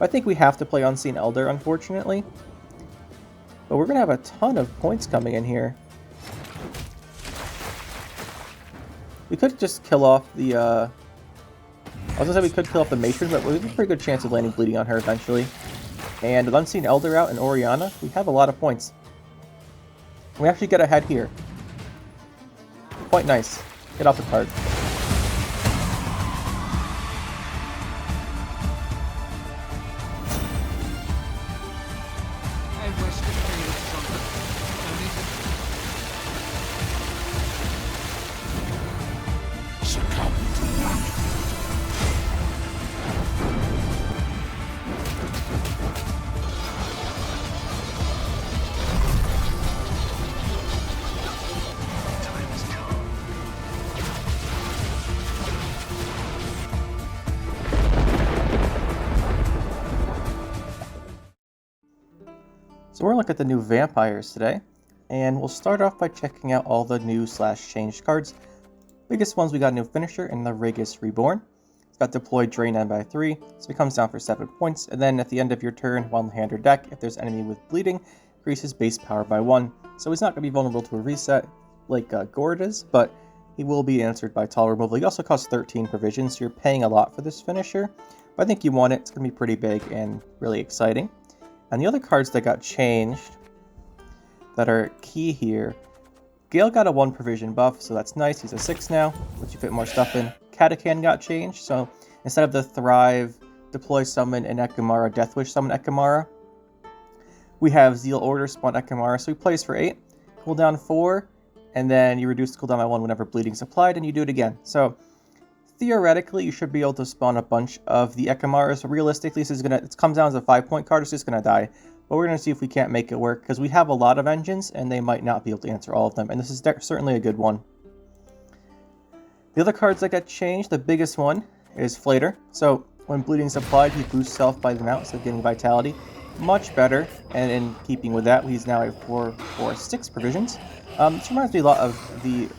I think we have to play Unseen Elder, unfortunately. But we're going to have a ton of points coming in here. We could just kill off the, I was going to say we could kill off the Matron, but we have a pretty good chance of landing Bleeding on her eventually. And with Unseen Elder out and Oriana, we have a lot of points. We actually get ahead here. Quite nice. Get off the card. So we're going to look at the new vampires today, and we'll start off by checking out all the new / changed cards. Biggest ones, we got a new finisher in the Regis Reborn. It's got deployed drain end by 3, so it comes down for 7 points, and then at the end of your turn, while in the hand or deck, if there's enemy with bleeding, increases base power by 1. So he's not going to be vulnerable to a reset like Gord is, but he will be answered by tall removal. He also costs 13 provisions, so you're paying a lot for this finisher, but I think you want it. It's going to be pretty big and really exciting. And the other cards that got changed that are key here, Gael got a 1 provision buff, so that's nice. He's a 6 now, which you fit more stuff in. Catachan got changed, so instead of the Thrive, Deploy Summon, and Ekimara, Deathwish Summon Ekimara, we have Zeal Order Spawn Ekimara, so he plays for 8, cooldown 4, and then you reduce the cooldown by 1 whenever bleeding's applied, and you do it again. So theoretically, you should be able to spawn a bunch of the Ekimaras. Realistically, this is it comes down as a 5-point card. It's just gonna die. But we're gonna see if we can't make it work because we have a lot of engines and they might not be able to answer all of them. And this is certainly a good one. The other cards that got changed, the biggest one is Flater. So when bleeding's applied, he boosts self by the amount, so getting vitality. Much better. And in keeping with that, he's now at 4/6 provisions. This reminds me a lot of the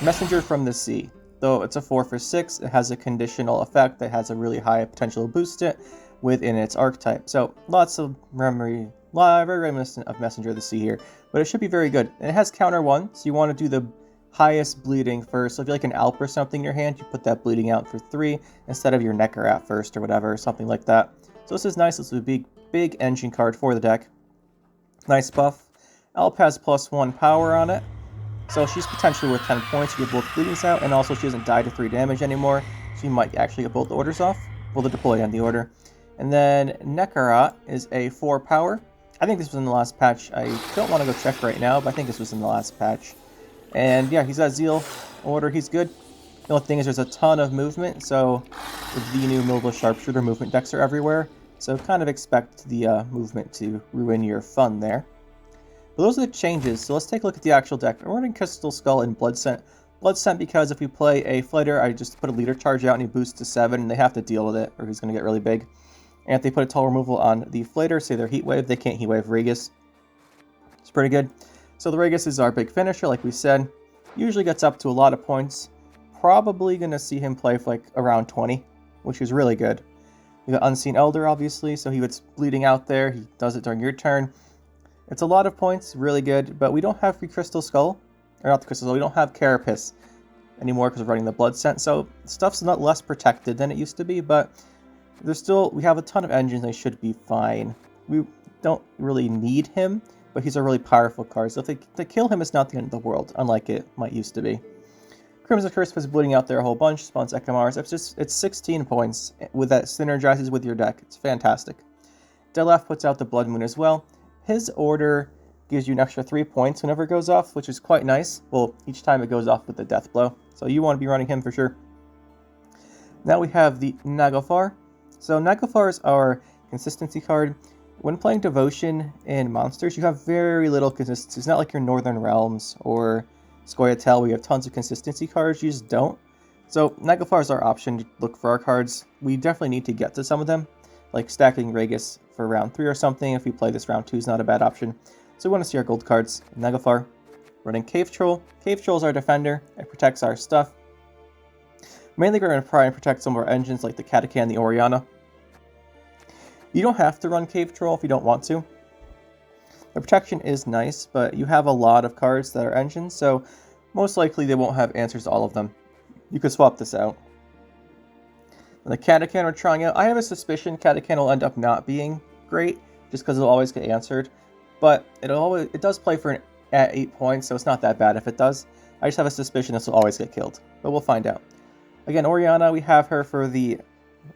Messenger from the Sea. Though it's a 4/6, it has a conditional effect that has a really high potential to boost it within its archetype. So lots of very reminiscent of Messenger of the Sea here, but it should be very good. And it has counter 1, so you want to do the highest bleeding first. So if you like an Alp or something in your hand, you put that bleeding out for 3 instead of your Nekurat first or whatever, something like that. So this is nice. This is a big engine card for the deck. Nice buff. Alp has +1 power on it. So she's potentially worth 10 points. You get both bleedings out, and also she doesn't die to 3 damage anymore. So you might actually get both orders off. Well, the deploy and the order. And then Nekurat is a 4 power. I think this was in the last patch. I don't want to go check right now, but I think this was in the last patch. And yeah, he's got Zeal Order. He's good. The only thing is there's a ton of movement, so with the new Mobile Sharpshooter, movement decks are everywhere. So kind of expect the movement to ruin your fun there. But those are the changes, so let's take a look at the actual deck. We're running Crystal Skull and Blood Scent. Blood Scent because if we play a Flighter, I just put a leader charge out and he boosts to 7, and they have to deal with it, or he's going to get really big. And if they put a tall removal on the Flighter, say they're Heat Wave, they can't Heat Wave Regis. It's pretty good. So the Regis is our big finisher, like we said. Usually gets up to a lot of points. Probably going to see him play for like around 20, which is really good. We got Unseen Elder, obviously, so he was bleeding out there. He does it during your turn. It's a lot of points, really good, but we don't have free Crystal Skull, or not the Crystal Skull, we don't have Carapace anymore because we're running the Blood Scent, so stuff's not less protected than it used to be, but we have a ton of engines, they should be fine. We don't really need him, but he's a really powerful card, so if they kill him, it's not the end of the world, unlike it might used to be. Crimson Curse was bleeding out there a whole bunch, spawns Ekimaras, it's 16 points, with that synergizes with your deck, it's fantastic. Delaf puts out the Blood Moon as well. His order gives you an extra 3 points whenever it goes off, which is quite nice. Well, each time it goes off with the Death Blow. So you want to be running him for sure. Now we have the Naglfar. So Naglfar is our consistency card. When playing Devotion in Monsters, you have very little consistency. It's not like your Northern Realms or Scoia'tael where you have tons of consistency cards. You just don't. So Naglfar is our option to look for our cards. We definitely need to get to some of them, like stacking Regis for round 3 or something. If we play this round 2 is not a bad option. So we want to see our gold cards. Naglfar, running Cave Troll. Cave Troll is our defender. It protects our stuff. Mainly we're going to try and protect some of our engines like the Catachan and the Oriana. You don't have to run Cave Troll if you don't want to. The protection is nice, but you have a lot of cards that are engines, so most likely they won't have answers to all of them. You could swap this out. And the Catachan we're trying out, I have a suspicion Catachan will end up not being great, just because it'll always get answered. But it does play for at 8 points, so it's not that bad if it does. I just have a suspicion this will always get killed, but we'll find out. Again, Oriana, we have her for the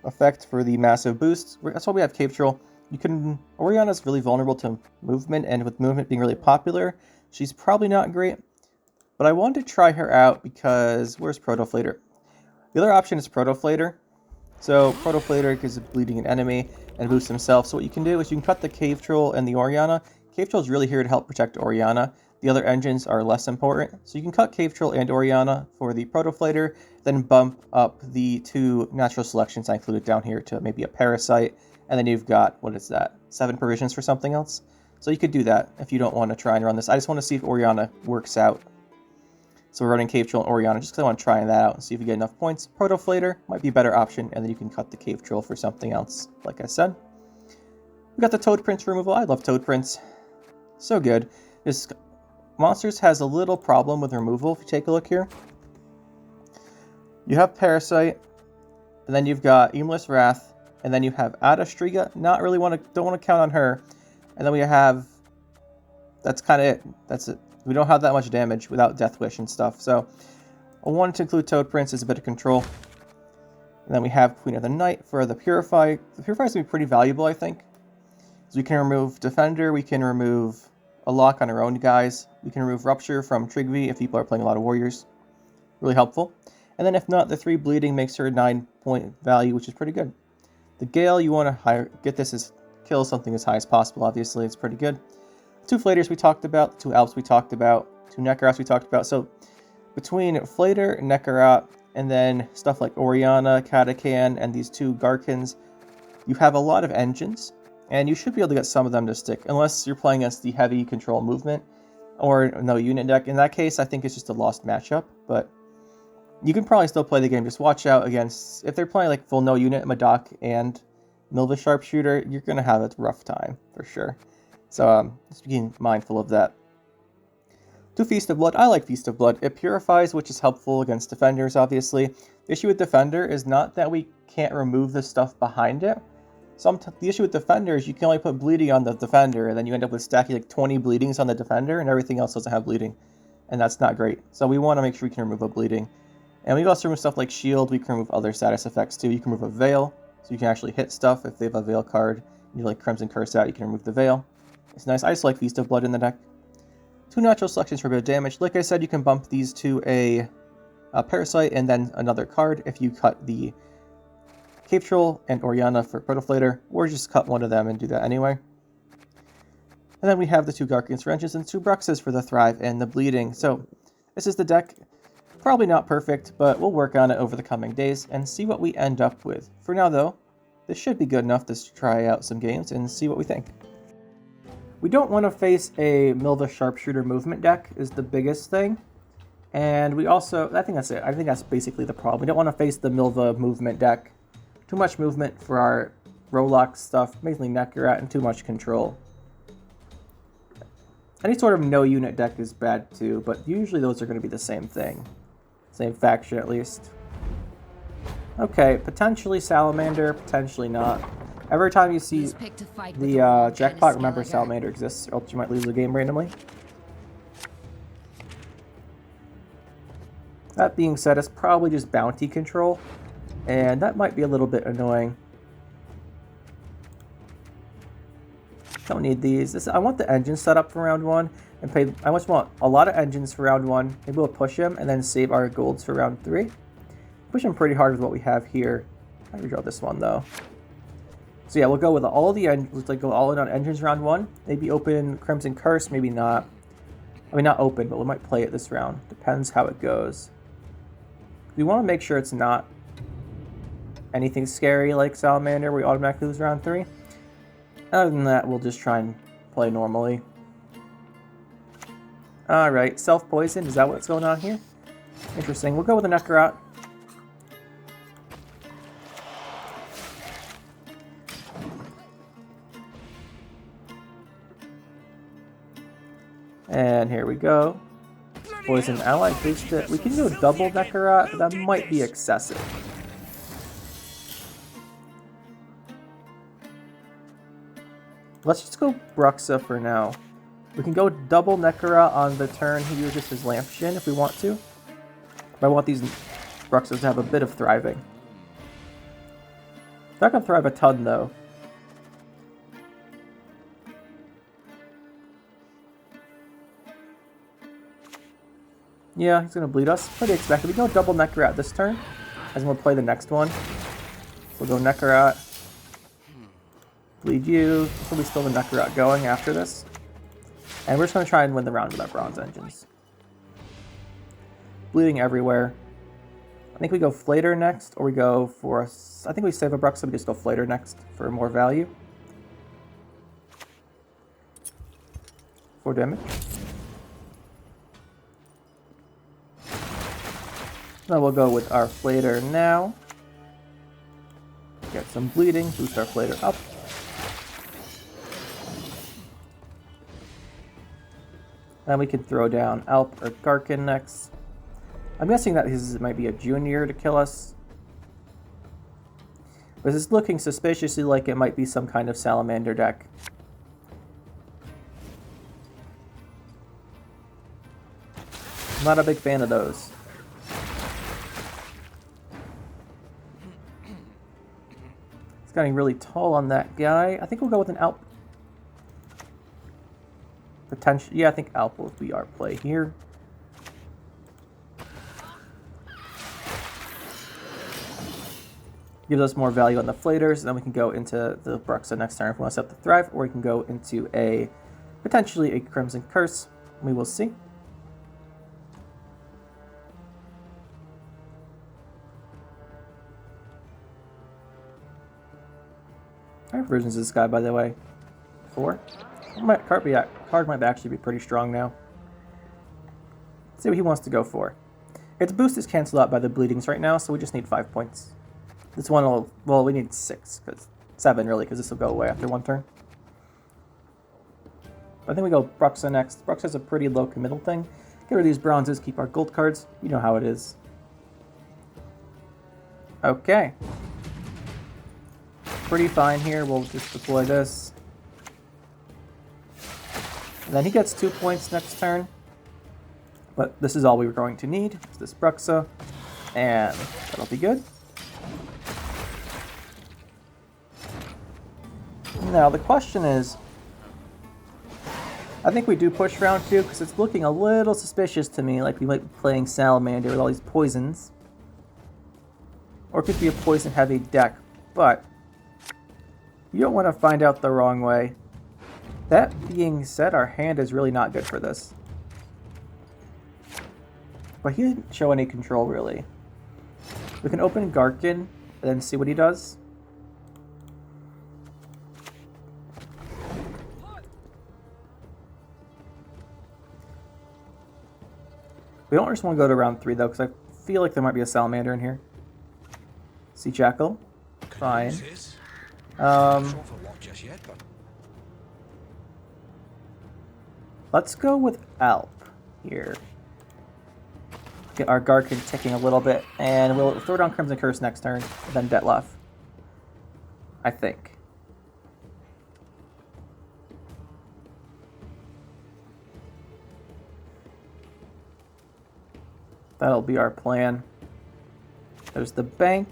effect for the massive boost. That's why we have Cave Troll. Oriana's really vulnerable to movement, and with movement being really popular, she's probably not great. But I wanted to try her out because, where's Protoflator? The other option is Protoflator. So Protoflator gives bleeding an enemy and boosts himself. So what you can do is you can cut the Cave Troll and the Oriana. Cave Troll is really here to help protect Oriana. The other engines are less important. So you can cut Cave Troll and Oriana for the Protoflator, then bump up the 2 natural selections I included down here to maybe a Parasite, and then you've got, what is that, 7 provisions for something else? So you could do that if you don't want to try and run this. I just want to see if Oriana works out. So we're running Cave Troll and Oriana just because I want to try that out and see if we get enough points. Protoflator might be a better option, and then you can cut the Cave Troll for something else, like I said. We got the Toad Prince removal. I love Toad Prince. So good. This Monsters has a little problem with removal, if you take a look here. You have Parasite, and then you've got Eumless Wrath, and then you have Ada Striga. Don't want to count on her. And then we have, that's kind of it. That's it. We don't have that much damage without Death Wish and stuff. So I wanted to include Toad Prince as a bit of control. And then we have Queen of the Night for the Purify. The Purify is going to be pretty valuable, I think. So we can remove Defender, we can remove a lock on our own guys. We can remove Rupture from Trigvi if people are playing a lot of Warriors. Really helpful. And then if not, the 3 bleeding makes her a 9-point value, which is pretty good. The Gael, you want to get this as kill something as high as possible, obviously. It's pretty good. 2 Flaters we talked about, 2 Alps we talked about, 2 Nekurats we talked about. So between Flater, Nekurat, and then stuff like Oriana, Catachan, and these 2 Garkins, you have a lot of engines. And you should be able to get some of them to stick, unless you're playing against the heavy control movement or no unit deck. In that case, I think it's just a lost matchup, but you can probably still play the game. Just watch out against, if they're playing like full no unit, Madoc and Milva Sharpshooter, you're going to have a rough time, for sure. So just being mindful of that. 2 Feast of Blood. I like Feast of Blood. It purifies, which is helpful against defenders, obviously. The issue with Defender is not that we can't remove the stuff behind it. The issue with Defender is you can only put bleeding on the Defender, and then you end up with stacking like 20 bleedings on the Defender, and everything else doesn't have bleeding. And that's not great. So we want to make sure we can remove a bleeding. And we can also remove stuff like Shield. We can remove other status effects too. You can remove a Veil, so you can actually hit stuff. If they have a Veil card, you like Crimson Curse out, you can remove the Veil. It's nice. I just like Feast of Blood in the deck. 2 natural selections for a bit of damage. Like I said, you can bump these to a Parasite and then another card if you cut the Cave Troll and Oriana for Protoflator, or just cut one of them and do that anyway. And then we have the 2 Garkins for engines and 2 Bruxes for the Thrive and the Bleeding. So this is the deck. Probably not perfect, but we'll work on it over the coming days and see what we end up with. For now though, this should be good enough to try out some games and see what we think. We don't want to face a Milva Sharpshooter movement deck is the biggest thing. And we also, I think that's it. I think that's basically the problem. We don't want to face the Milva movement deck. Too much movement for our Rolox stuff, mainly Nekurat, and too much control. Any sort of no unit deck is bad too, but usually those are going to be the same thing. Same faction at least. Okay, potentially Salamander, potentially not. Every time you see the jackpot, remember Salamander exists, or else you might lose the game randomly. That being said, it's probably just bounty control. And that might be a little bit annoying. Don't need these. I want the engines set up for round 1. And I just want a lot of engines for round 1. Maybe we'll push them and then save our golds for round 3. Push them pretty hard with what we have here. I redraw this one though. So yeah, we'll go with all the engines. Let's like go all in on engines round 1. Maybe open Crimson Curse, maybe not. I mean, not open, but we might play it this round. Depends how it goes. We want to make sure it's not anything scary like Salamander, where we automatically lose round 3. Other than that, we'll just try and play normally. Alright, self-poison, is that what's going on here? Interesting, we'll go with a Nekurat. And here we go. Poison ally boost it. We can go double Nekurat, but that might be excessive. Let's just go Bruxa for now. We can go double Nekurat on the turn he uses his Lampshin if we want to. But I want these Bruxas to have a bit of thriving. They're not going to thrive a ton though. Yeah, he's going to bleed us. Pretty expected. We go double Nekurat this turn, as we'll play the next one. We'll go Nekurat. Bleed you. So we still have the Nekurat going after this. And we're just going to try and win the round with our bronze engines. Bleeding everywhere. I think we go Flater next, or we go for... I think we save a Bruxa, we just go Flater next for more value. 4 damage. Then we'll go with our Flater now. Get some bleeding, boost our Flater up. Then we can throw down Alp or Garkin next. I'm guessing that his might be a junior to kill us. But this is looking suspiciously like it might be some kind of Salamander deck. I'm not a big fan of those. It's getting really tall on that guy. I think we'll go with an Alp. Potentially, yeah, I think Alp will be our play here. Gives us more value on the Flaters, and then we can go into the Bruxa next turn if we want to set up the Thrive, or we can go into a potentially a Crimson Curse. We will see. Our versions of this guy, by the way, 4. Card might actually be pretty strong now. Let's see what he wants to go for. Its boost is canceled out by the bleedings right now, so we just need 5 points. This one will, well, we need 6, because 7 really, because this will go away after one turn. I think we go Bruxa next. Bruxa has a pretty low committal thing. Get rid of these bronzes, keep our gold cards. You know how it is. Okay. Pretty fine here. We'll just deploy this. And then he gets 2 points next turn. But this is all we were going to need. It's this Bruxa. And that'll be good. Now the question is, I think we do push round 2 because it's looking a little suspicious to me, like we might be playing Salamander with all these poisons. Or it could be a poison heavy deck, but you don't want to find out the wrong way. That being said, our hand is really not good for this. But he didn't show any control really. We can open Garkin and then see what he does. We don't just want to go to round 3 though, because I feel like there might be a Salamander in here. Sea Jackal. Fine. Let's go with Alp here. Get our Garkin ticking a little bit, and we'll throw down Crimson Curse next turn, then Detlef. I think. That'll be our plan. There's the bank.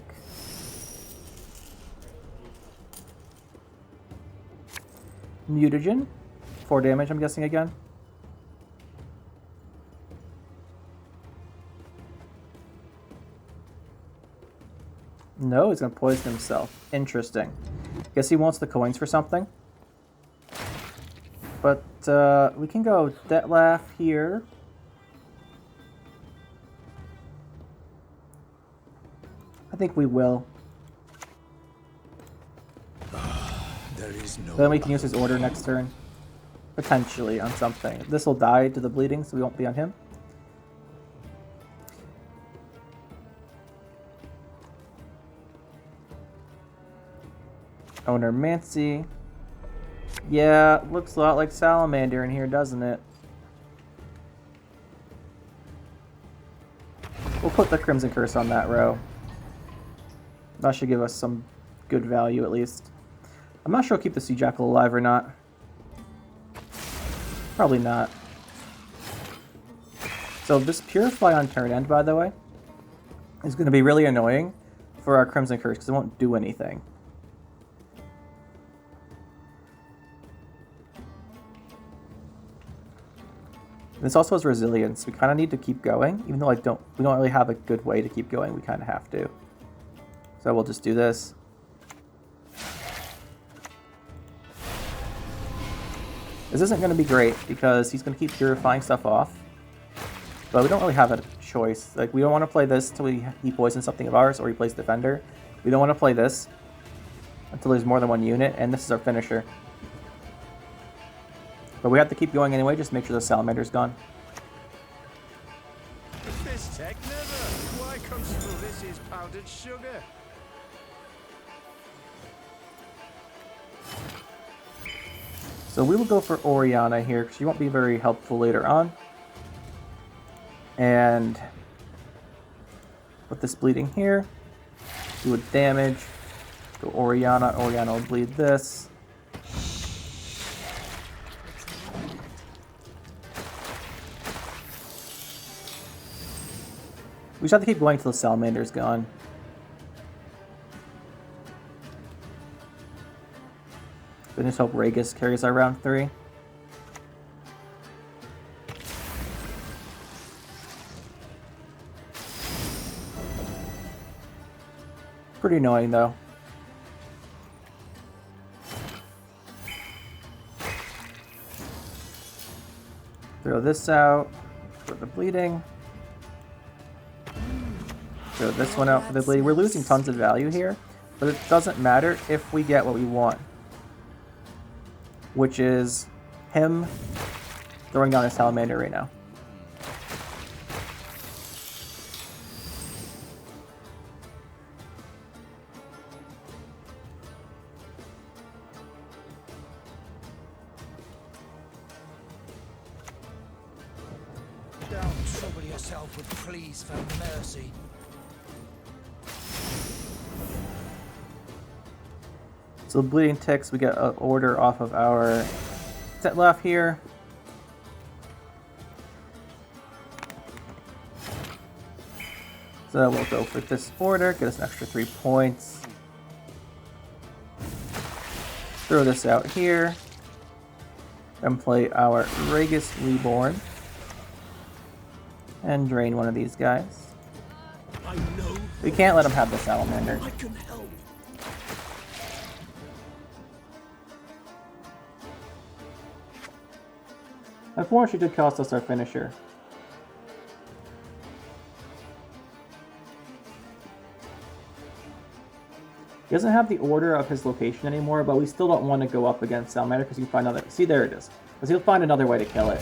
Mutagen. 4 damage, I'm guessing again. No, he's going to poison himself. Interesting. Guess he wants the coins for something. But we can go Detlef here. I think we will. There is no Then we can use his order next turn. Potentially on something. This will die to the bleeding, so we won't be on him. Owner Mancy. Yeah, looks a lot like Salamander in here, doesn't it? We'll put the Crimson Curse on that row. That should give us some good value at least. I'm not sure I'll keep the Sea Jackal alive or not. Probably not. So this Purify on turn end, by the way, is going to be really annoying for our Crimson Curse because it won't do anything. This also has resilience. We kind of need to keep going, even though we don't really have a good way to keep going. We kind of have to. So we'll just do this. This isn't going to be great because he's going to keep purifying stuff off. But we don't really have a choice. Like, we don't want to play this until he poisons something of ours or he plays Defender. We don't want to play this until there's more than one unit, and this is our finisher. But we have to keep going anyway, just make sure the Salamander's gone. This tech never. Why constable this is powdered sugar? So we will go for Oriana here, because she won't be very helpful later on. And put this bleeding here. Do a damage. Go Oriana. Oriana will bleed this. We just have to keep going until the Salamander's gone. Then just hope Regis carries our round 3. Pretty annoying though. Throw this out for the bleeding. Throw this one out for the bleeding. We're losing tons of value here, but it doesn't matter if we get what we want. Which is him throwing down his Salamander right now. Don't trouble yourself with pleas for mercy. So bleeding ticks, we get an order off of our set left here. So we'll go for this order, get us an extra 3 points. Throw this out here. Then play our Regis Reborn. And drain one of these guys. We can't let him have the Salamander. I can help. Unfortunately, it did cost us our finisher. He doesn't have the order of his location anymore, but we still don't want to go up against Salamander because you can find another. See, there it is. Because he'll find another way to kill it.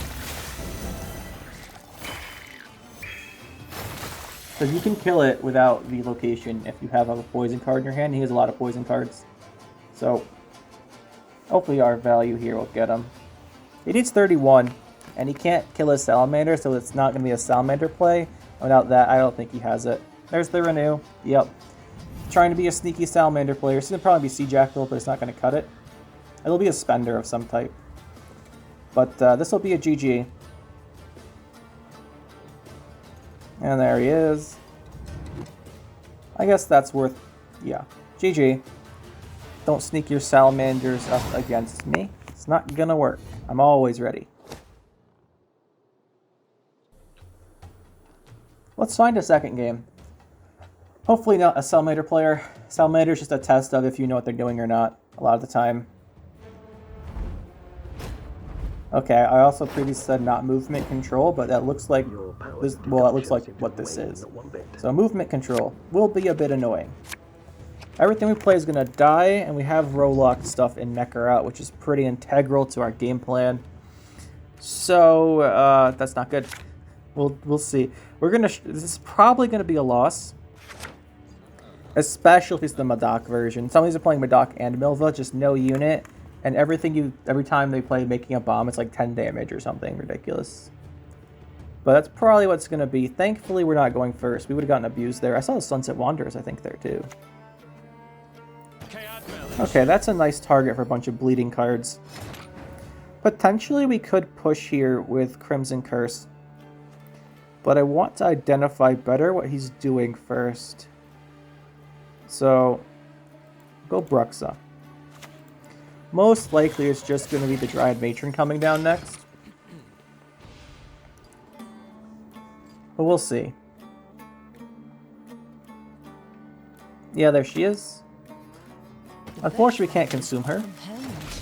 Because you can kill it without the location if you have a poison card in your hand. He has a lot of poison cards. So, hopefully our value here will get him. He needs 31, and he can't kill his Salamander, so it's not going to be a Salamander play. Without that, I don't think he has it. There's the Renew. Yep. Trying to be a sneaky Salamander player. It's going to probably be Sea Jackal, but it's not going to cut it. It'll be a Spender of some type. But this will be a GG. And there he is. I guess that's worth... yeah. GG. Don't sneak your Salamanders up against me. It's not gonna work. I'm always ready. Let's find a second game. Hopefully not a Salamander player. Salamander is just a test of if you know what they're doing or not, a lot of the time. Okay, I also previously said not movement control, but that looks like this, well, that looks like what this is. So movement control will be a bit annoying. Everything we play is going to die, and we have Rolock stuff in Nekurat, which is pretty integral to our game plan. So that's not good. We'll see. This is probably gonna be a loss, especially if it's the Madak version. Some of these are playing Madak and Milva, just no unit. And every time they play making a bomb, it's like 10 damage or something ridiculous. But that's probably what's going to be. Thankfully, we're not going first. We would have gotten abused there. I saw the Sunset Wanderers, I think, there too. Okay, that's a nice target for a bunch of bleeding cards. Potentially, we could push here with Crimson Curse. But I want to identify better what he's doing first. So, go Bruxa. Most likely, it's just going to be the Dryad Matron coming down next. But we'll see. Yeah, there she is. Unfortunately, we can't consume her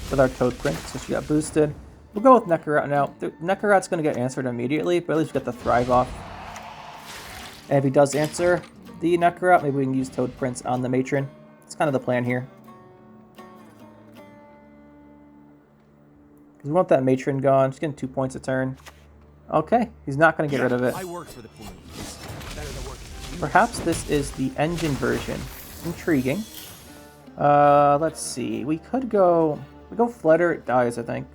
with our Toad Prince, so she got boosted. We'll go with Nekurat now. Nekurat's going to get answered immediately, but at least we get the Thrive off. And if he does answer the Nekurat, maybe we can use Toad Prince on the Matron. It's kind of the plan here. Because we want that Matron gone. She's getting 2 points a turn. Okay, he's not going to get rid of it. I work for the police. Better than working for you. Perhaps this is the engine version. Intriguing. Let's see. We could go... We go Flutter, it dies, I think.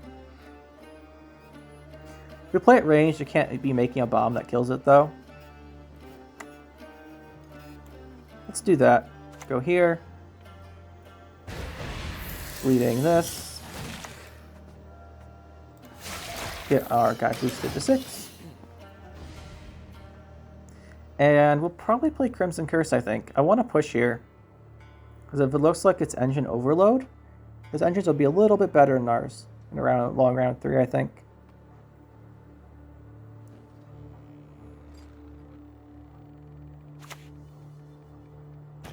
If we play at range, you can't be making a bomb that kills it, though. Let's do that. Go here. Bleeding this. Get our guy boosted to 6. And we'll probably play Crimson Curse, I think. I want to push here. Because if it looks like it's engine overload, his engines will be a little bit better than ours. In around long round 3, I think.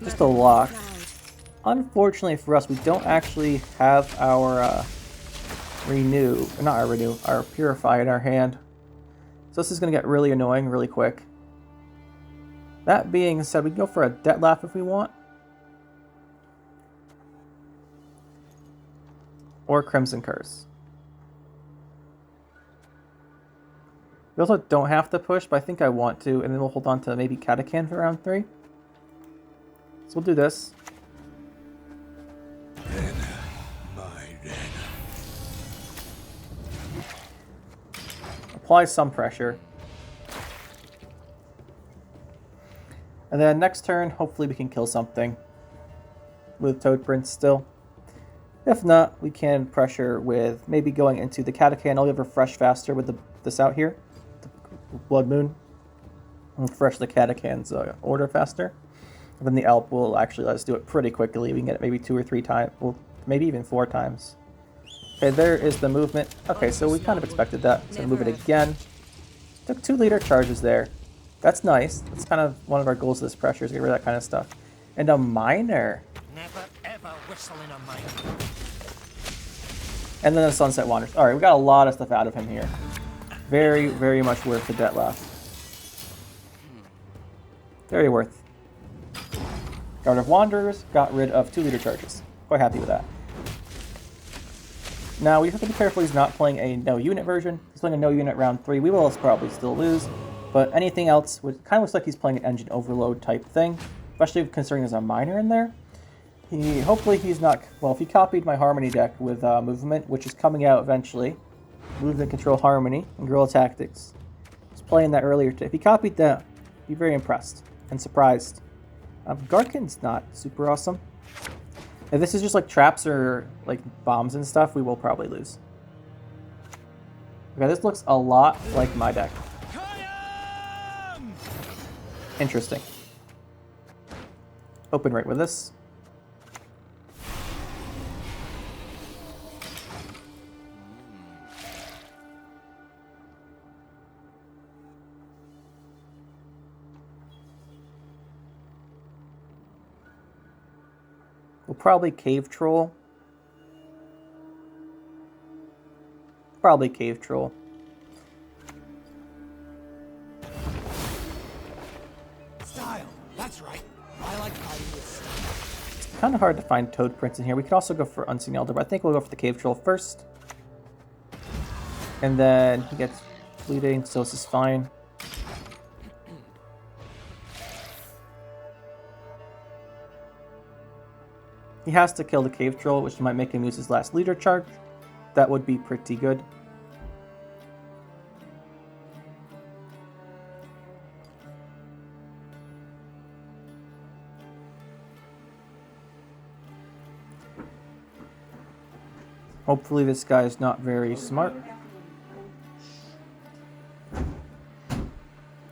Just a lock. Unfortunately for us, we don't actually have our our Purify in our hand. So this is going to get really annoying really quick. That being said, we can go for a Debt Laugh if we want. Or Crimson Curse. We also don't have to push, but I think I want to, and then we'll hold on to maybe Catachan for round 3. So we'll do this. Apply some pressure. And then next turn, hopefully we can kill something with Toad Prince still. If not, we can pressure with maybe going into the Catachan. I'll refresh faster with this out here. The Blood Moon. We'll refresh the Catachan's order faster. And then the Alp will actually let us do it pretty quickly. We can get it maybe 2 or 3 times. Well, maybe even 4 times. Okay, there is the movement. Okay, so we kind of expected that. So move it again. Took 2 leader charges there. That's nice. That's kind of one of our goals of this pressure, is get rid of that kind of stuff. And a Miner. Never ever whistle in a miner. And then the Sunset Wanderers. Alright, we got a lot of stuff out of him here. Very, very much worth the Debt Laugh. Very worth. Guard of Wanderers got rid of 2 leader charges. Quite happy with that. Now, we have to be careful he's not playing a no-unit version. He's playing a no-unit round 3. We will probably still lose. But anything else, kind of looks like he's playing an engine overload type thing. Especially considering there's a Miner in there. Hopefully he's not... Well, if he copied my Harmony deck with Movement, which is coming out eventually. Movement, Control, Harmony, and Guerilla Tactics. I was playing that earlier today. If he copied that, I'd be very impressed and surprised. Garkin's not super awesome. If this is just like traps or like bombs and stuff, we will probably lose. Okay, this looks a lot like my deck. Interesting. Open right with this. We'll probably Cave Troll. Probably Cave Troll. Style. That's right. I like fighting with style. It's kind of hard to find Toad Prince in here. We could also go for Unseen Elder, but I think we'll go for the Cave Troll first. And then he gets bleeding, so this is fine. He has to kill the Cave Troll, which might make him use his last leader charge. That would be pretty good. Hopefully this guy is not very smart.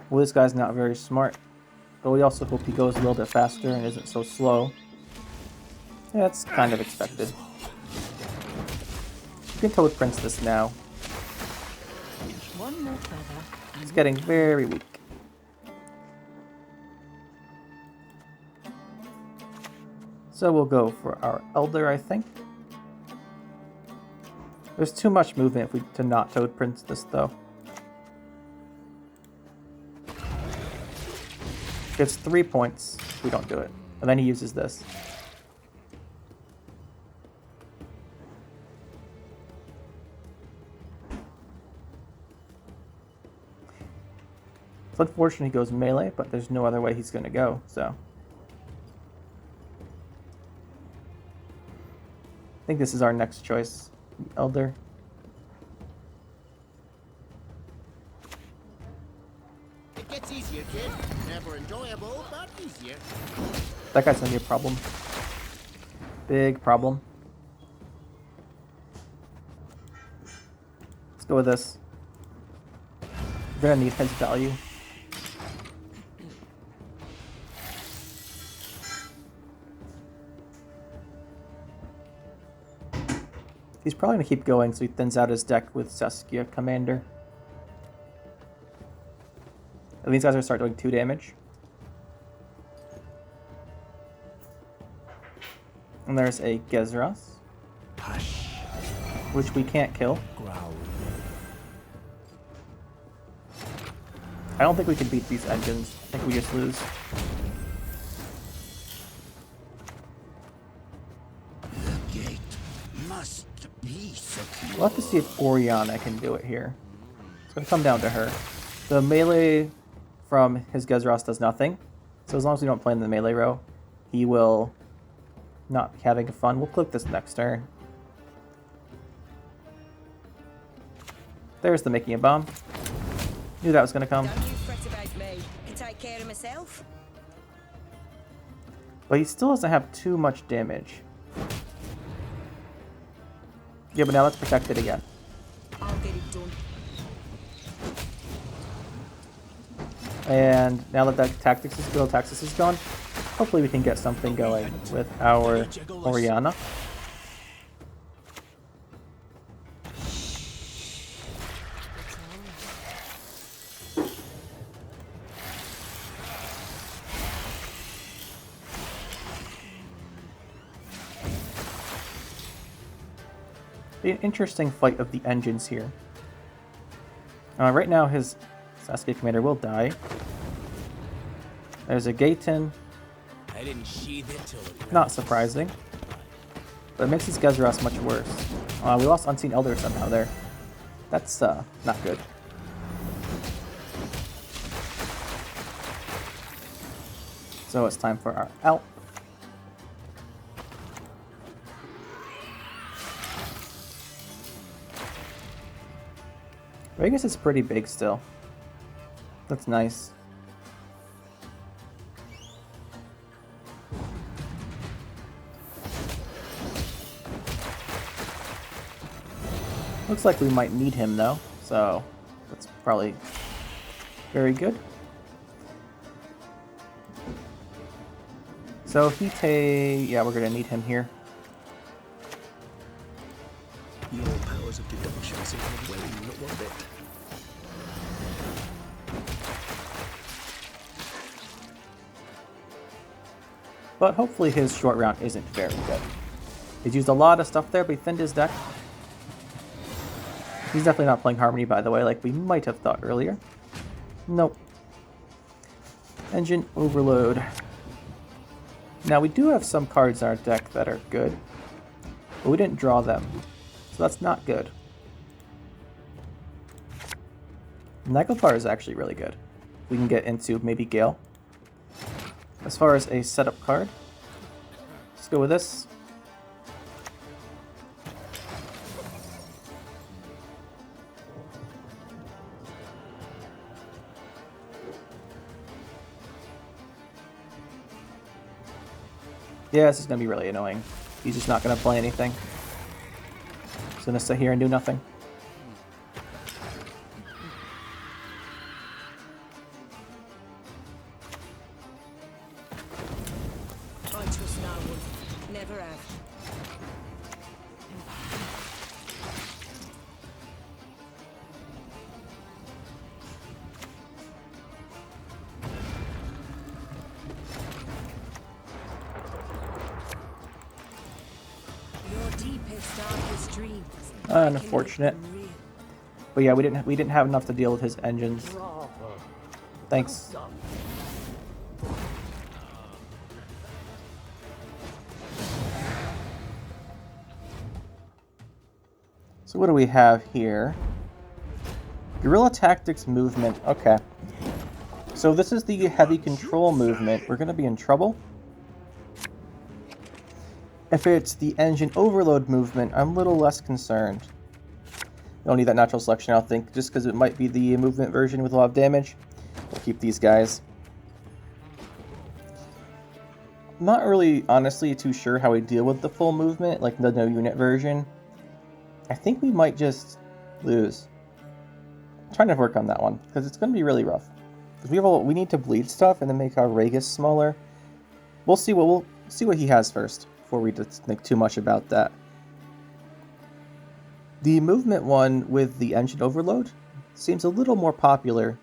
Well, this guy's not very smart. But we also hope he goes a little bit faster and isn't so slow. Yeah, that's kind of expected. You can Toad Prince this now. One more feather. It's getting very weak. So we'll go for our Elder, I think. There's too much movement to not Toad Prince this, though. Gets 3 points if we don't do it. And then he uses this. It's unfortunate he goes melee, but there's no other way he's going to go, so. I think this is our next choice. Elder. It gets easier, kid. Never enjoyable, but easier. That guy's gonna be a problem. Big problem. Let's go with this. We're gonna need his value. He's probably gonna keep going, so he thins out his deck with Saskia Commander. And these guys are gonna start doing 2 damage. And there's a Gezras, which we can't kill. I don't think we can beat these engines. I think we just lose. The gate must be secure. We'll have to see if Oriana can do it here. It's gonna come down to her. The melee from his Gezras does nothing. So as long as we don't play in the melee row, he will not be having fun. We'll click this next turn. There's the making a bomb. Knew that was gonna come. Don't you fret about me. Can take care of myself. But he still doesn't have too much damage. Yeah, but now let's protect it again. I'll get it done. And now that Taxis is gone, hopefully we can get something going with our Oriana. Be an interesting fight of the engines here. Right now his Sasuke Commander will die. There's a Gaten. I didn't sheathe it till it Not surprising. But it makes his Gezras much worse. We lost Unseen Elder somehow there. That's not good. So it's time for our Alp. Regis is pretty big still. That's nice. Looks like we might need him though, so that's probably very good. So yeah, we're gonna need him here. Your powers of deduction seem to wane not one bit. But hopefully his short round isn't very good. He's used a lot of stuff there, but he thinned his deck. He's definitely not playing Harmony, by the way, like we might have thought earlier. Nope. Engine Overload. Now, we do have some cards in our deck that are good, but we didn't draw them, so that's not good. Nekurat is actually really good. We can get into maybe Gael. As far as a setup card, let's go with this. Yeah, this is going to be really annoying. He's just not going to play anything. Just gonna sit here and do nothing. I trust no one. Never have. Your deepest, darkest dreams. Unfortunate. But yeah, we didn't have enough to deal with his engines. Thanks. So what do we have here? Guerrilla tactics movement. Okay. So this is the heavy control movement. We're gonna be in trouble. If it's the engine overload movement, I'm a little less concerned. Don't need that natural selection, I don't think, just because it might be the movement version with a lot of damage. We'll keep these guys. I'm not really, honestly, too sure how we deal with the full movement, like the no unit version. I think we might just lose. I'm trying to work on that one, because it's going to be really rough. Because we need to bleed stuff and then make our Regis smaller. We'll see what he has first, before we just think too much about that. The movement one with the engine overload seems a little more popular.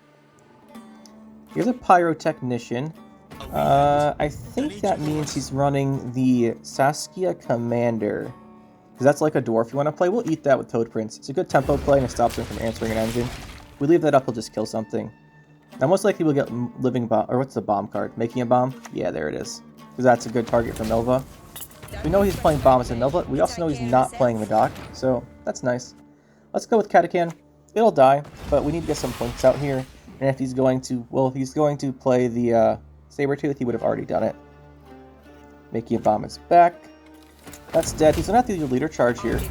Here's a pyrotechnician. I think that means he's running the Saskia Commander. Because that's like a dwarf you want to play. We'll eat that with Toad Prince. It's a good tempo play and it stops him from answering an engine. If we leave that up, he'll just kill something. Now most likely we'll get living bomb, or what's the bomb card? Making a bomb? Yeah, there it is. Because that's a good target for Milva. We know he's playing bombs in Milva. We also know he's not playing Madoc, so that's nice. Let's go with Katakan. It'll die, but we need to get some points out here. And if he's going to, well, if he's going to play the Sabretooth, he would have already done it. Making a bomb is back. That's dead. He's going to have to do a leader charge here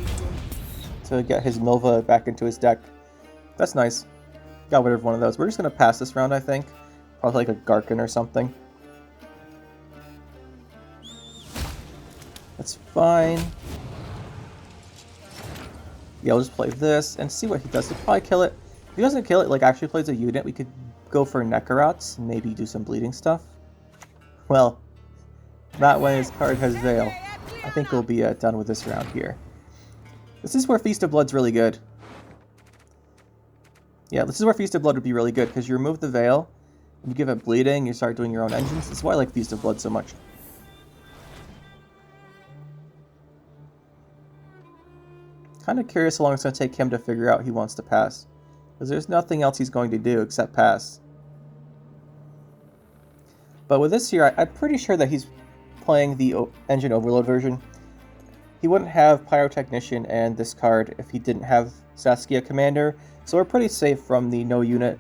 to get his Milva back into his deck. That's nice. Got rid of one of those. We're just going to pass this round, I think. Probably like a Garkin or something. That's fine. Yeah, I'll just play this and see what he does. He'll probably kill it. If he doesn't kill it, like actually plays a unit, we could go for Nekurats and maybe do some bleeding stuff. Well, not when his card has Veil. I think we'll be done with this round here. This is where Feast of Blood's really good. Yeah, this is where Feast of Blood would be really good, because you remove the Veil, you give it bleeding, you start doing your own engines. That's why I like Feast of Blood so much. Kind of curious how long it's going to take him to figure out he wants to pass. Because there's nothing else he's going to do except pass. But with this here, I'm pretty sure that he's playing the engine overload version. He wouldn't have Pyrotechnician and this card if he didn't have Saskia Commander. So we're pretty safe from the no unit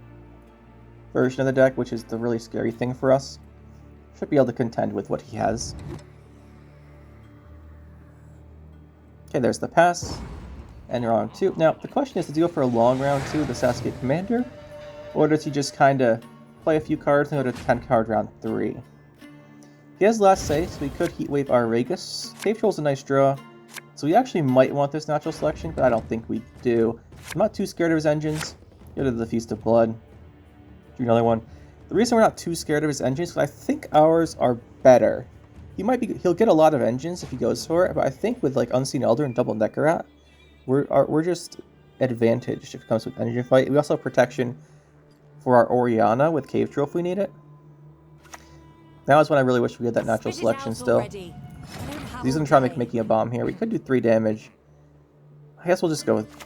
version of the deck, which is the really scary thing for us. Should be able to contend with what he has. Okay, there's the pass. And round 2. Now, the question is, does he go for a long round 2 with the Saskia Commander? Or does he just kind of play a few cards and go to 10 card round 3? He has last say, so we could Heatwave our Regis. Cave Troll's a nice draw. So we actually might want this natural selection, but I don't think we do. I'm not too scared of his engines. Go to the Feast of Blood. Do another one. The reason we're not too scared of his engines is because I think ours are better. He'll get a lot of engines if he goes for it, but I think with like Unseen Elder and Double Nekurat, we're just advantaged if it comes with engine fight. We also have protection for our Oriana with Cave Troll if we need it. Now is when I really wish we had that natural selection still. He's going to try making a bomb here. We could do 3 damage. I guess we'll just go with...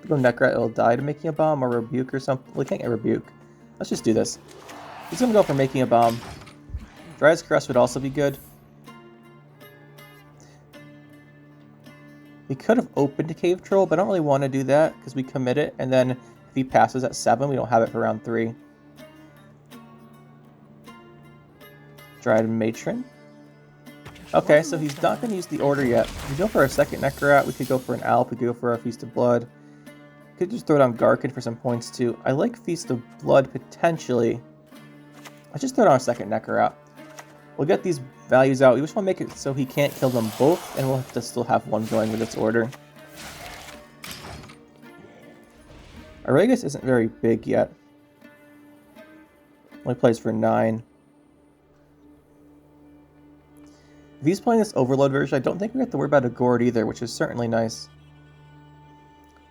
Go Nekurat, it'll die to making a bomb, or Rebuke or something. Well, we can't get Rebuke. Let's just do this. He's going to go for making a bomb. Dryas Caress would also be good. We could have opened a Cave Troll, but I don't really want to do that, because we commit it, and then if he passes at 7, we don't have it for round 3. Dryad Matron. Okay, so he's not going to use the order yet. We go for a second Nekurat, we could go for an Alp, we could go for a Feast of Blood. We could just throw down Garkin for some points too. I like Feast of Blood potentially. Let's just throw down a second Nekurat. We'll get these values out. We just want to make it so he can't kill them both, and we'll have to still have one going with its order. Our Regis isn't very big yet. Only plays for 9. If he's playing this Overload version, I don't think we have to worry about a Gourd either, which is certainly nice.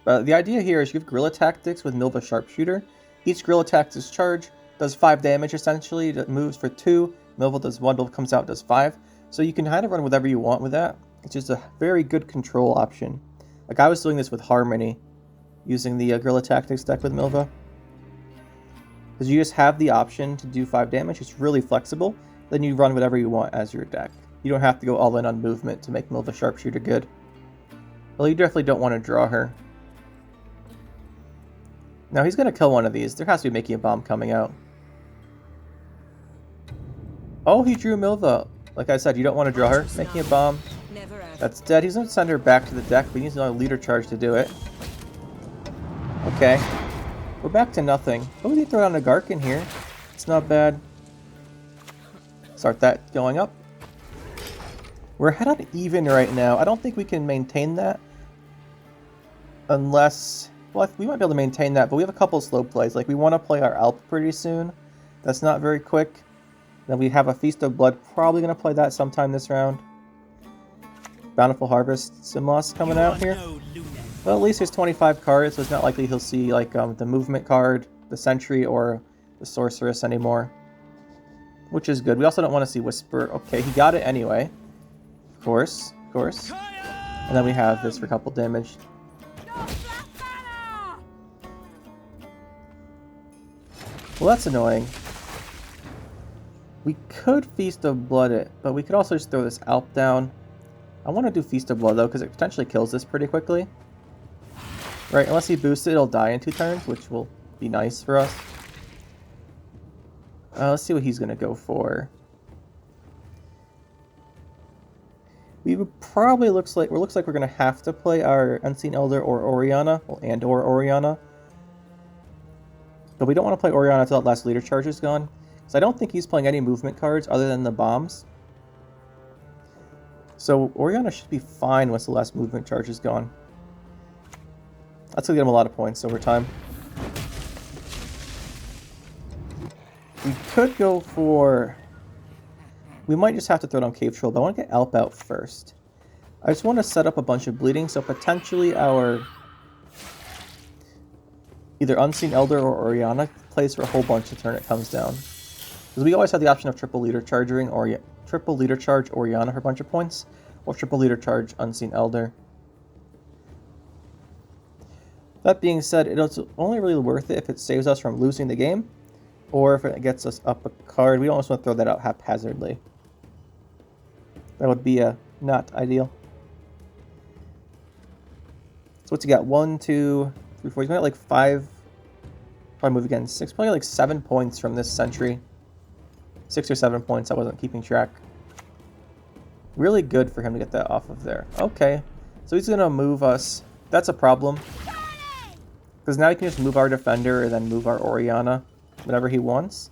But the idea here is you have Guerilla Tactics with Milva Sharpshooter. Each Guerilla Tactics charge does 5 damage essentially. It moves for 2. Milva does 1, Milva comes out, does 5. So you can kind of run whatever you want with that. It's just a very good control option. Like I was doing this with Harmony, using the Guerilla Tactics deck with Milva. Because you just have the option to do 5 damage. It's really flexible. Then you run whatever you want as your deck. You don't have to go all in on movement to make Milva Sharpshooter good. Well, you definitely don't want to draw her. Now he's going to kill one of these. There has to be Making a Bomb coming out. Oh, he drew Milva. Like I said, you don't want to draw her. Making a Bomb. That's dead. He's going to send her back to the deck, but he needs another leader charge to do it. Okay. We're back to nothing. Oh, we can throw down a Gark in here. It's not bad. Start that going up. We're ahead on even right now. I don't think we can maintain that. Unless... Well, we might be able to maintain that, but we have a couple of slow plays. Like, we want to play our Alp pretty soon. That's not very quick. Then we have a Feast of Blood. Probably going to play that sometime this round. Bountiful Harvest Simlos coming out here. Well, at least there's 25 cards, so it's not likely he'll see, like, the Movement card, the Sentry, or the Sorceress anymore. Which is good. We also don't want to see Whisper. Okay, he got it anyway. Of course, of course. And then we have this for a couple damage. Well, that's annoying. We could Feast of Blood it, but we could also just throw this Alp down. I want to do Feast of Blood, though, because it potentially kills this pretty quickly. Right, unless he boosts it, it'll die in 2 turns, which will be nice for us. Let's see what he's going to go for. We would probably looks like we're going to have to play our Unseen Elder or Orianna, well, or Orianna. But we don't want to play Orianna until that last leader charge is gone. So I don't think he's playing any movement cards other than the bombs. So Orianna should be fine once the last movement charge is gone. That's going to get him a lot of points over time. We could go for... We might just have to throw down Cave Troll, but I want to get Alp out first. I just want to set up a bunch of bleeding, so potentially our... either Unseen Elder or Orianna plays for a whole bunch the turn it comes down. Because we always have the option of triple leader charge Orianna for a bunch of points, or triple leader charge Unseen Elder. That being said, it's only really worth it if it saves us from losing the game, or if it gets us up a card. We don't just want to throw that out haphazardly. That would be not ideal. So what's he got? 1, 2, 3, 4. He's got like 5. Probably move again. 6. Probably like 7 points from this Sentry. 6 or 7 points. I wasn't keeping track. Really good for him to get that off of there. Okay. So he's going to move us. That's a problem. Because now he can just move our Defender and then move our Orianna. Whenever he wants.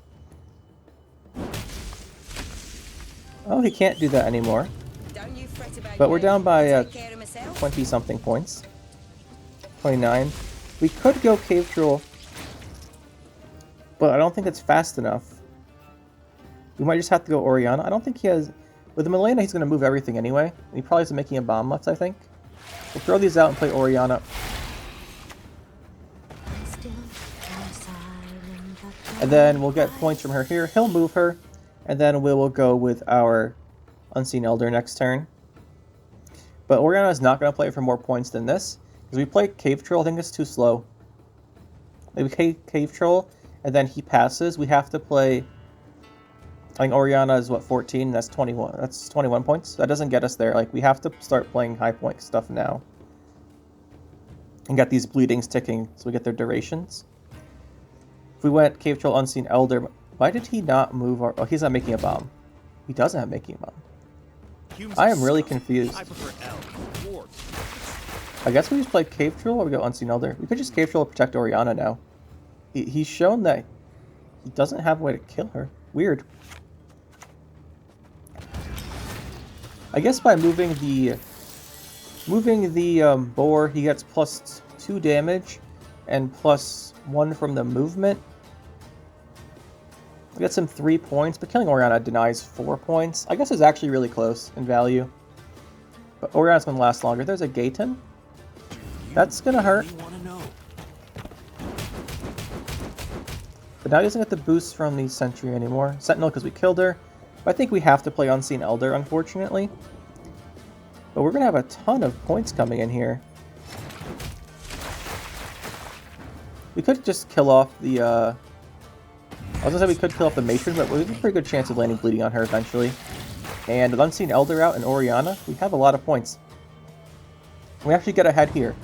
Oh, he can't do that anymore. But we're down by 20-something points. 29. We could go Cave Troll. But I don't think it's fast enough. We might just have to go Orianna. I don't think he has... With the Milena, he's going to move everything anyway. And he probably isn't making a bomb left, I think. We'll throw these out and play Orianna. And then we'll get points from her here. He'll move her. And then we will go with our Unseen Elder next turn. But Orianna is not going to play for more points than this. Because we play Cave Troll, I think it's too slow. Maybe Cave Troll, and then he passes. We have to play... I think Orianna is, what, 14? That's 21. That's 21 points. That doesn't get us there. Like, we have to start playing high point stuff now. And get these bleedings ticking so we get their durations. If we went Cave Troll, Unseen Elder... Why did he not move our... Oh, he's not making a bomb. He doesn't have making a bomb. I am really confused. I guess we just play Cave Troll or we go Unseen Elder. We could just Cave Troll protect Orianna now. He's shown that he doesn't have a way to kill her. Weird. I guess by moving the boar, he gets +2 damage. and +1 from the movement. We get some 3 points, but killing Oriana denies 4 points. I guess it's actually really close in value. But Oriana's going to last longer. There's a Gaten. That's going to hurt. But now he doesn't get the boost from the Sentry anymore. Sentinel because we killed her. But I think we have to play Unseen Elder, unfortunately. But we're going to have a ton of points coming in here. We could just kill off the, I was going to say we could kill off the Matron, but we have a pretty good chance of landing Bleeding on her eventually. And with Unseen Elder out and Oriana, we have a lot of points. We actually get ahead here.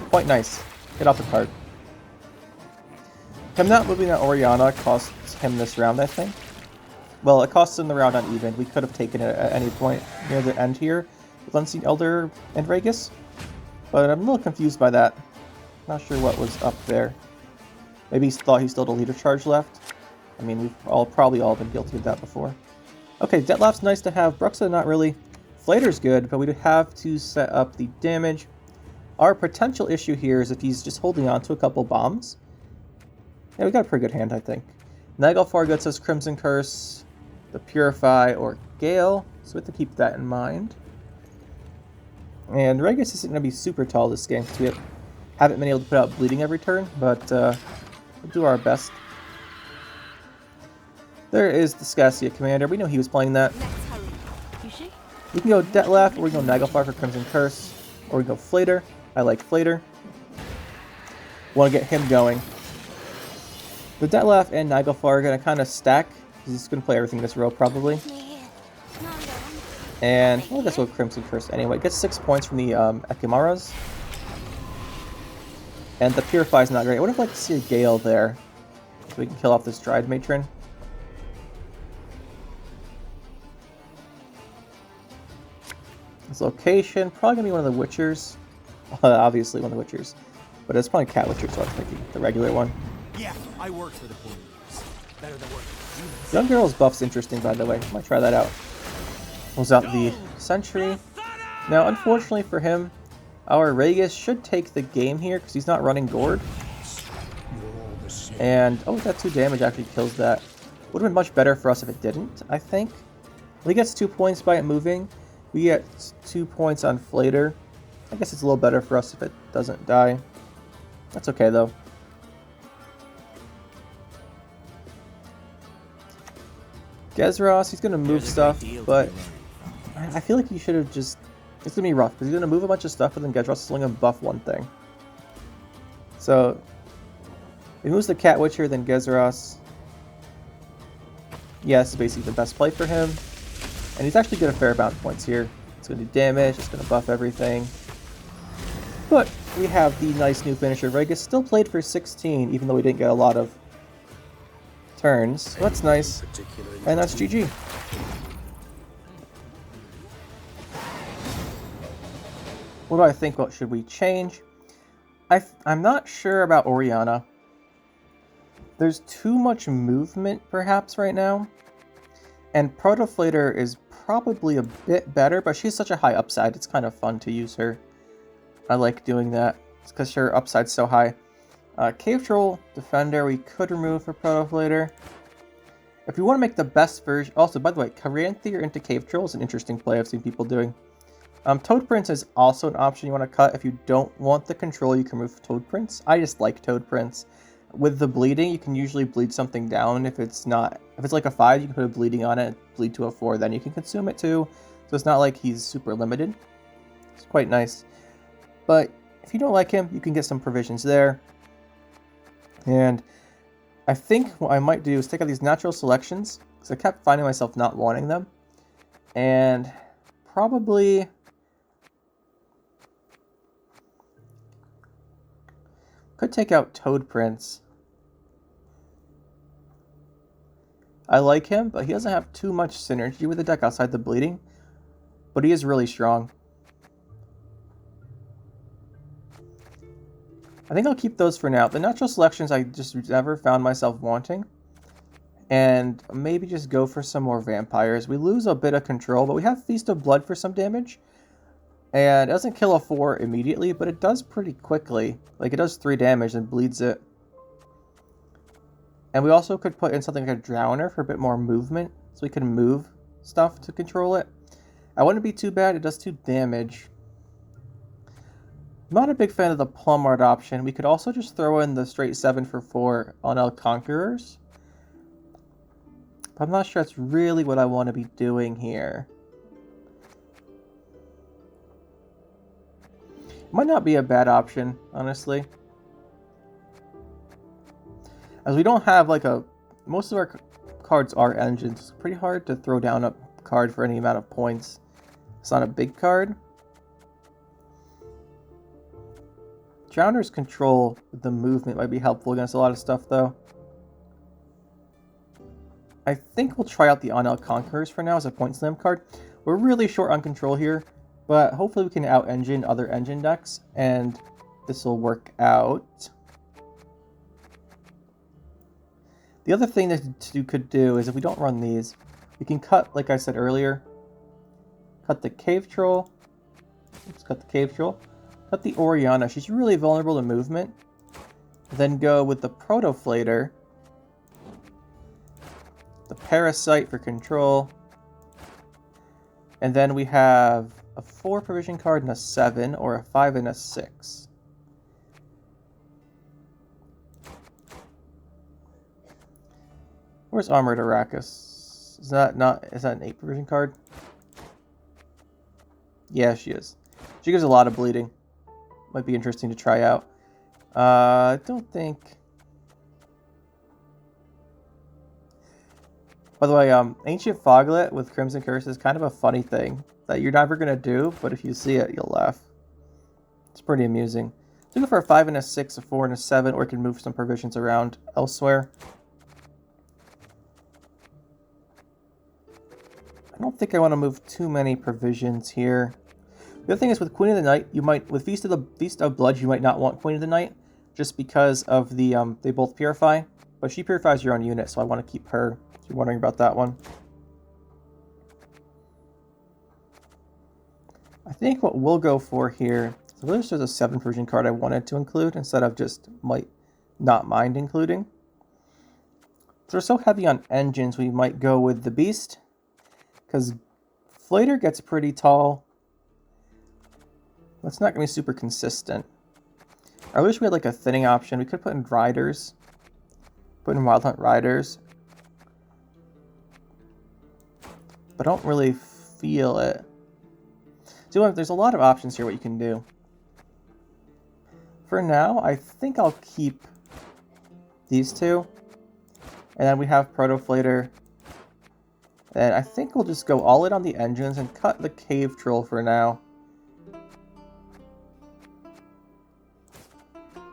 Quite nice. Get off the card. Him not moving that Oriana costs him this round, I think. Well, it costs him the round on even. We could have taken it at any point near the end here with Unseen Elder and Regis. But I'm a little confused by that. Not sure what was up there. Maybe he thought he still had a leader charge left. I mean, we've probably all been guilty of that before. Okay, Detlap's nice to have. Bruxa not really. Flater's good, but we'd have to set up the damage. Our potential issue here is if he's just holding on to a couple bombs. Yeah, we got a pretty good hand, I think. Naglfar gets us Crimson Curse, the Purify, or Gael, so we have to keep that in mind. And Regis isn't going to be super tall this game, because we haven't been able to put out Bleeding every turn, but we'll do our best. There is the Scasia Commander. We know he was playing that. We can go Detlef, or we can go Naglfar for Crimson Curse, or we can go Flater. I like Flater. Want to get him going. The Detlef and Naglfar are going to kind of stack. He's going to play everything this row, probably. And well, I guess we'll Crimson Curse anyway. Gets 6 points from the Ekimaras. And the Purify is not great. I would have liked to see a Gael there, so we can kill off this Dryad Matron. This location, probably going to be one of the Witchers. Obviously one of the Witchers. But it's probably Cat Witcher, so I'm thinking the regular one. Yeah, I work for the police. Better than work. Young Girl's buff's interesting, by the way. Might try that out. Pulls out the Sentry. Now, unfortunately for him, our Regis should take the game here because he's not running Gourd. And, oh, that 2 damage actually kills that. Would have been much better for us if it didn't, I think. He gets 2 points by it moving. We get 2 points on Flater. I guess it's a little better for us if it doesn't die. That's okay, though. Gezros, he's going to move stuff, but I feel like he should have just... It's going to be rough, because he's going to move a bunch of stuff, but then Gezros is only going to buff one thing. So, he moves the Cat Witcher, then Gezros. Yeah, this is basically the best play for him. And he's actually getting a fair amount of points here. It's going to do damage, it's going to buff everything. But we have the nice new finisher. Regis still played for 16, even though we didn't get a lot of turns. So that's nice. And that's GG. What do I think? What should we change? I'm not sure about Oriana. There's too much movement, perhaps, right now. And Protoflater is probably a bit better, but she's such a high upside, it's kind of fun to use her. I like doing that. It's because her upside's so high. Cave Troll Defender we could remove for Protoflater. If you want to make the best version... Also, by the way, Caranthier into Cave Troll is an interesting play I've seen people doing. Toad Prince is also an option you want to cut. If you don't want the control, you can remove Toad Prince. I just like Toad Prince. With the bleeding, you can usually bleed something down. If it's like a 5, you can put a bleeding on it, bleed to a 4, then you can consume it too. So it's not like he's super limited. It's quite nice. But if you don't like him, you can get some provisions there. And I think what I might do is take out these natural selections, because I kept finding myself not wanting them. And probably... could take out Toad Prince. I like him, but he doesn't have too much synergy with the deck outside the bleeding. But he is really strong. I think I'll keep those for now. The natural selections I just never found myself wanting. And maybe just go for some more vampires. We lose a bit of control, but we have Feast of Blood for some damage. And it doesn't kill a 4 immediately, but it does pretty quickly. Like, it does 3 damage and bleeds it. And we also could put in something like a Drowner for a bit more movement, so we can move stuff to control it. I wouldn't be too bad, it does 2 damage. I'm not a big fan of the Plum Art option. We could also just throw in the straight 7 for 4 on El Conquerors. But I'm not sure that's really what I want to be doing here. Might not be a bad option, honestly. As we don't have like a... Most of our cards are engines. It's pretty hard to throw down a card for any amount of points. It's not a big card. Drowner's control with the movement might be helpful against a lot of stuff, though. I think we'll try out the On-El Conquerors for now as a point slam card. We're really short on control here, but hopefully we can out-engine other engine decks, and this will work out. The other thing that you could do is if we don't run these, we can cut, like I said earlier, cut the Cave Troll. Let's cut the Cave Troll. Cut the Oriana. She's really vulnerable to movement. Then go with the Protoflator. The Parasite for control. And then we have a 4 provision card and a 7, or a 5 and a 6. Where's Armored Arrakis? Is that an 8 provision card? Yeah, she is. She gives a lot of bleeding. Might be interesting to try out. I don't think... By the way, Ancient Foglet with Crimson Curse is kind of a funny thing that you're never going to do, but if you see it, you'll laugh. It's pretty amusing. So go for a 5 and a 6, a 4 and a 7, or you can move some provisions around elsewhere. I don't think I want to move too many provisions here. The other thing is with Queen of the Night, you might, with Feast of Blood, you might not want Queen of the Night, just because of the, they both purify, but she purifies your own unit, so I want to keep her, if you're wondering about that one. I think what we'll go for here, so there's a 7 provision card I wanted to include, instead of just might not mind including. So we're so heavy on engines, we might go with the Beast, because Flater gets pretty tall. That's not going to be super consistent. I wish we had like a thinning option. We could put in Riders. Put in Wild Hunt Riders. But I don't really feel it. So there's a lot of options here what you can do. For now, I think I'll keep these two. And then we have Protoflator. And I think we'll just go all in on the engines and cut the Cave Troll for now.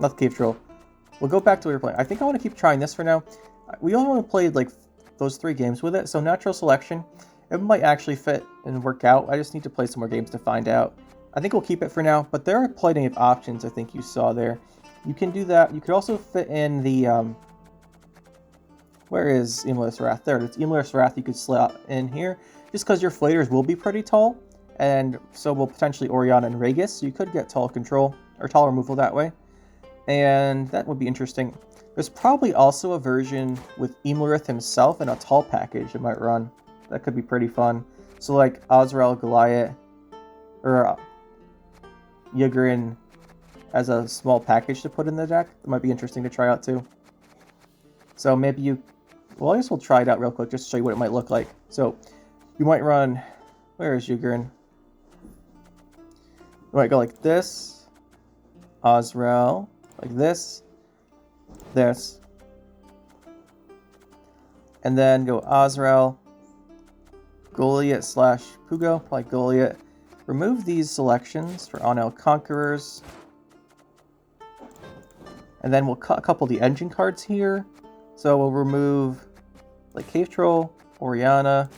Not the Cave Troll. We'll go back to what we were playing. I think I want to keep trying this for now. We only played like those 3 games with it, so Natural Selection, it might actually fit and work out. I just need to play some more games to find out. I think we'll keep it for now, but there are plenty of options I think you saw there. You can do that. You could also fit in the... where is Emulous Wrath? There, it's Emulous Wrath you could slot in here, just because your Flaters will be pretty tall, and so will potentially Oriana and Regis, so you could get tall control, or tall removal that way. And that would be interesting. There's probably also a version with Emulith himself and a tall package it might run. That could be pretty fun. So like Azrael Goliath or Yugrin as a small package to put in the deck. That might be interesting to try out too. So maybe you... Well, I guess we'll try it out real quick just to show you what it might look like. So you might run... Where is Yugrin? You might go like this. Azrael... Like this, and then go Azrael, Goliath / Pugo, probably Goliath. Remove these selections for On-El Conquerors, and then we'll cut a couple of the engine cards here. So we'll remove like Cave Troll, Oriana,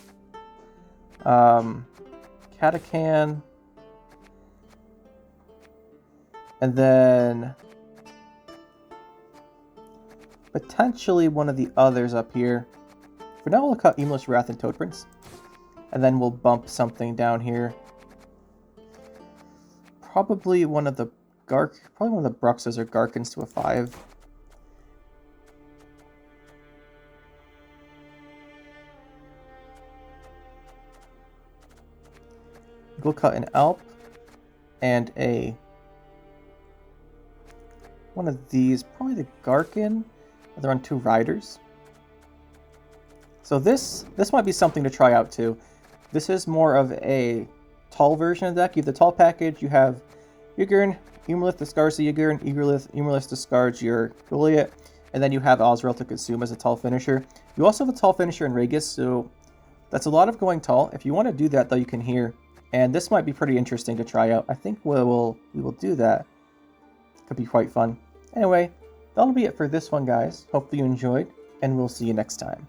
Katakan, and then potentially one of the others up here. For now, we'll cut Emulous Wrath and Toad Prince. And then we'll bump something down here. probably one of the Bruxes or Garkins to a 5. We'll cut an Alp and one of these, probably the Garkin. They're on 2 riders. So this might be something to try out too. This is more of a tall version of the deck. You have the tall package, you have Ygritte, Umolith discards the Ygritte, Umolith discards your Goliath, and then you have Osrel to consume as a tall finisher. You also have a tall finisher in Regis, so that's a lot of going tall. If you want to do that though, you can here. And this might be pretty interesting to try out. I think we will do that. Could be quite fun. Anyway, that'll be it for this one, guys. Hopefully you enjoyed, and we'll see you next time.